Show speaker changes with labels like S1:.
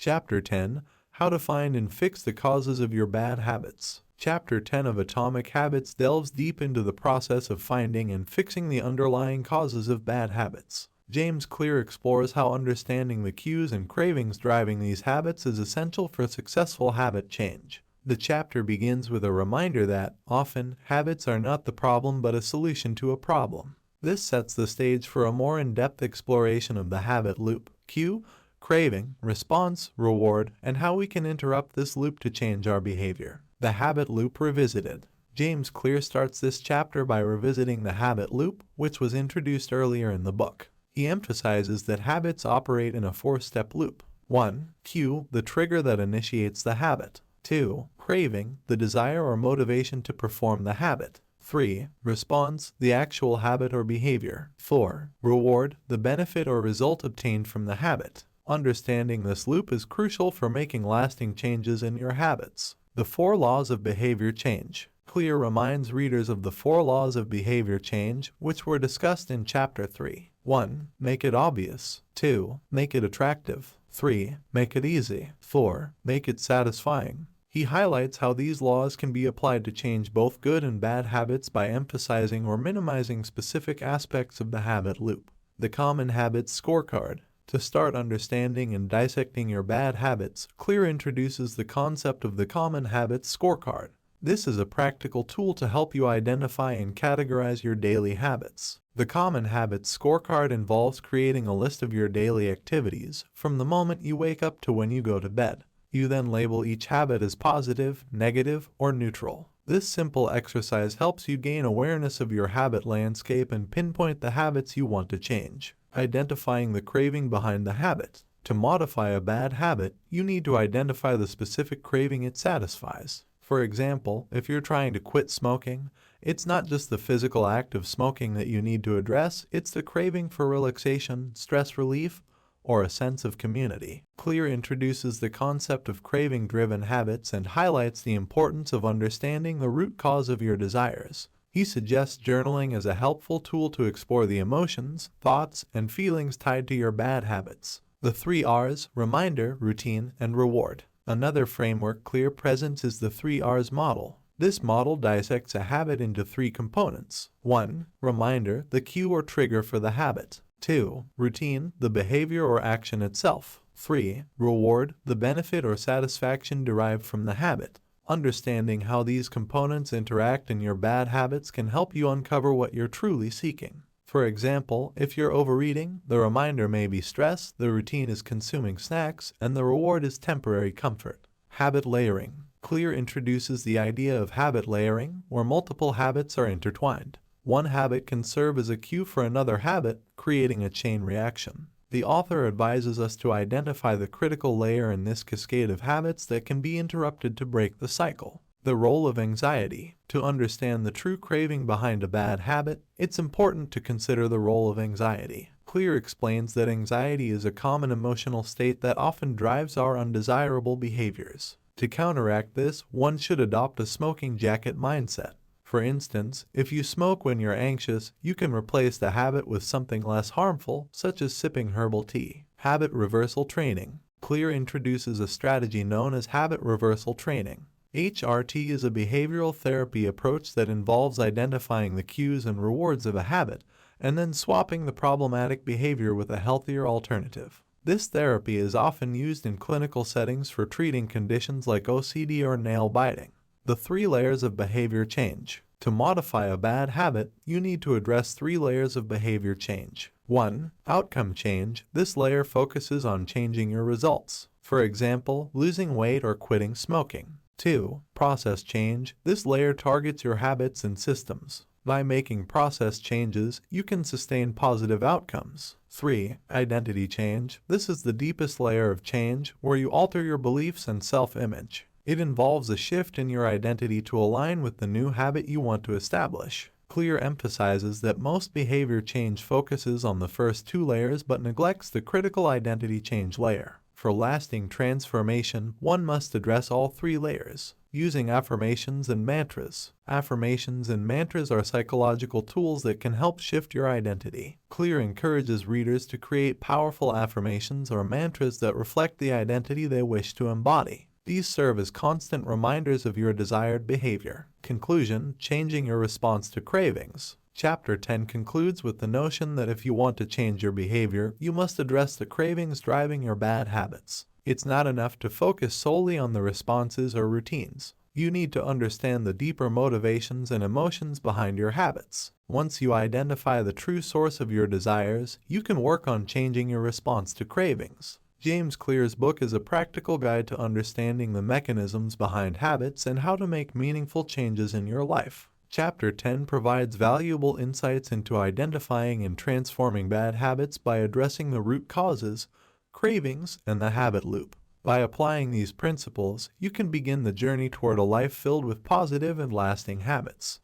S1: Chapter 10: How to Find and Fix the Causes of Your Bad Habits. Chapter 10 of Atomic Habits delves deep into the process of finding and fixing the underlying causes of bad habits. James Clear explores how understanding the cues and cravings driving these habits is essential for successful habit change. The chapter begins with a reminder that, often, habits are not the problem but a solution to a problem. This sets the stage for a more in-depth exploration of the habit loop: cue, craving, response, reward, and how we can interrupt this loop to change our behavior. The habit loop revisited. James Clear starts this chapter by revisiting the habit loop, which was introduced earlier in the book. He emphasizes that habits operate in a four-step loop. 1. Cue, the trigger that initiates the habit. 2. Craving, the desire or motivation to perform the habit. 3. Response, the actual habit or behavior. 4. Reward, the benefit or result obtained from the habit. Understanding this loop is crucial for making lasting changes in your habits. The 4 laws of behavior change. Clear reminds readers of the 4 laws of behavior change, which were discussed in Chapter 3. 1. Make it obvious. 2. Make it attractive. 3. Make it easy. 4. Make it satisfying. He highlights how these laws can be applied to change both good and bad habits by emphasizing or minimizing specific aspects of the habit loop. The Common Habits Scorecard. To start understanding and dissecting your bad habits, Clear introduces the concept of the Common Habits Scorecard. This is a practical tool to help you identify and categorize your daily habits. The Common Habits Scorecard involves creating a list of your daily activities, from the moment you wake up to when you go to bed. You then label each habit as positive, negative, or neutral. This simple exercise helps you gain awareness of your habit landscape and pinpoint the habits you want to change. Identifying the craving behind the habit. To modify a bad habit, you need to identify the specific craving it satisfies. For example, if you're trying to quit smoking, it's not just the physical act of smoking that you need to address, it's the craving for relaxation, stress relief, or a sense of community. Clear introduces the concept of craving-driven habits and highlights the importance of understanding the root cause of your desires. He suggests journaling as a helpful tool to explore the emotions, thoughts, and feelings tied to your bad habits. The 3 R's: reminder, routine, and reward. Another framework Clear presents is the 3 R's model. This model dissects a habit into 3 components. 1. Reminder, the cue or trigger for the habit. 2. Routine, the behavior or action itself. 3. Reward, the benefit or satisfaction derived from the habit. Understanding how these components interact in your bad habits can help you uncover what you're truly seeking. For example, if you're overeating, the reminder may be stress, the routine is consuming snacks, and the reward is temporary comfort. Habit layering. Clear introduces the idea of habit layering, where multiple habits are intertwined. One habit can serve as a cue for another habit, creating a chain reaction. The author advises us to identify the critical layer in this cascade of habits that can be interrupted to break the cycle. The role of anxiety. To understand the true craving behind a bad habit, it's important to consider the role of anxiety. Clear explains that anxiety is a common emotional state that often drives our undesirable behaviors. To counteract this, one should adopt a smoking jacket mindset. For instance, if you smoke when you're anxious, you can replace the habit with something less harmful, such as sipping herbal tea. Habit reversal training. Clear introduces a strategy known as habit reversal training. HRT is a behavioral therapy approach that involves identifying the cues and rewards of a habit, and then swapping the problematic behavior with a healthier alternative. This therapy is often used in clinical settings for treating conditions like OCD or nail biting. The 3 layers of behavior change. To modify a bad habit, you need to address 3 layers of behavior change. 1. Outcome change. This layer focuses on changing your results. For example, losing weight or quitting smoking. 2. Process change. This layer targets your habits and systems. By making process changes, you can sustain positive outcomes. 3. Identity change. This is the deepest layer of change, where you alter your beliefs and self-image. It involves a shift in your identity to align with the new habit you want to establish. Clear emphasizes that most behavior change focuses on the first 2 layers but neglects the critical identity change layer. For lasting transformation, one must address all 3 layers. Using affirmations and mantras. Affirmations and mantras are psychological tools that can help shift your identity. Clear encourages readers to create powerful affirmations or mantras that reflect the identity they wish to embody. These serve as constant reminders of your desired behavior. Conclusion: changing your response to cravings. Chapter 10 concludes with the notion that if you want to change your behavior, you must address the cravings driving your bad habits. It's not enough to focus solely on the responses or routines. You need to understand the deeper motivations and emotions behind your habits. Once you identify the true source of your desires, you can work on changing your response to cravings. James Clear's book is a practical guide to understanding the mechanisms behind habits and how to make meaningful changes in your life. Chapter 10 provides valuable insights into identifying and transforming bad habits by addressing the root causes, cravings, and the habit loop. By applying these principles, you can begin the journey toward a life filled with positive and lasting habits.